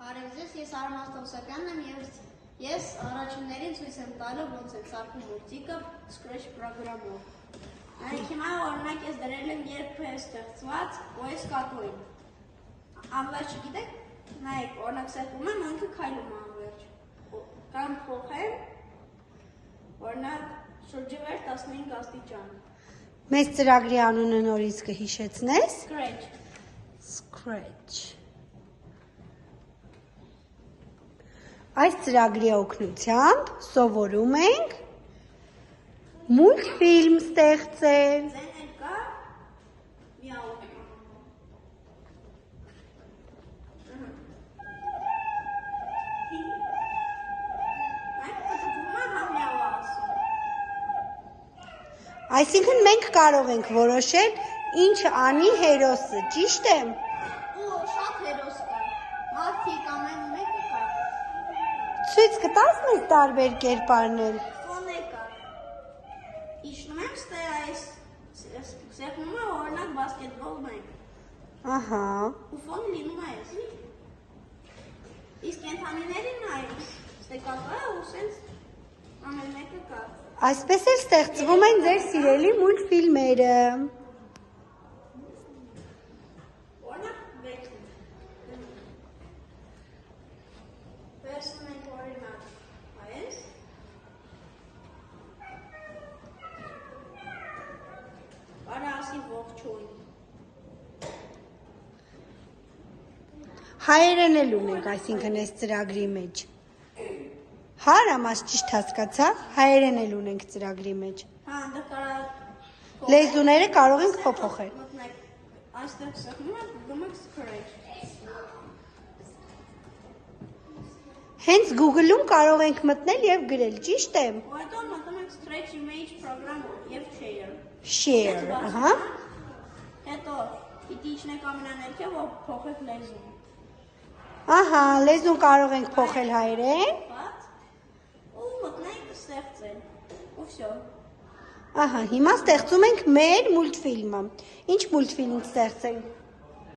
Բարև ձեզ, ես Արամ Աստղոսյանն եմ և ես առաջիններին ցույց եմ տալու ոնց է ծագում մուլտիկը Scratch պրոգրամով։ Նայեք հիմա օրինակ ես դրել եմ երբ է ստեղծված OS կատոին։ Անվերջ գիտեք, նայեք օրինակ սեղմում եմ, ինքը քայլում է անվերջ։ Կամ փոխեմ, օրինակ շրջվեր 15 աստիճան։ Մեծ ծրագրի անունը նորից կհիշեցնես։ Scratch։ Այս ծրագրի օգնությամբ սովորում ենք մուլտֆիլմ ստեղծել։ Այսինքն մենք կարող ենք որոշել ինչ անի հերոսը, ճիշտ է։ Շատ հերոս կա, մարդիկ ամեն մեկը կա։ Ցույց կտաս մեզ տարբեր կերպարներ։ Ֆոնը կա։ Իջնում եմ ստե այս սեղմում է օրինակ բասկետբոլ մենք։ Ահա։ Ու ֆոնը լինում է այս։ Իսկ կենդանիներին նայեք, ստե կապա ու սենց ամեն մեկը կա։ Այսպես էլ ստեղծվում են ձեր սիրելի մուլտֆիլմերը։ Օրինակ վեցում։ Վերցնում ենք օրինակ այս։ Արա ասի ողջույն։ Հայերեն էլ ունենք, այսինքն այս ծրագրի մեջ։ Հա, Ռամաս, ճիշտ հասկացա, հայերեն էլ ունենք ծրագրի մեջ։ Հա, այնտեղ կարա Լեզուները կարող ենք փոփոխել։ մտնեք, այստեղ սեղմում եք, գում եք Scratch։ Հենց Google-ում կարող ենք մտնել եւ գրել, ճիշտ է։ Ու հետո մտնում եք Scratch image program եւ share։ Share, ահա։ Հետո պիտի իջնեք ամենաներքև ու փոխեք լեզուն։ Ահա, լեզուն կարող ենք փոխել հայերեն։ Ու մտնենք ստեղծել։ Ու всё։ Ահա, հիմա ստեղծում ենք մեր մուլտֆիլմը։ Ինչ մուլտֆիլմ ստեղծենք։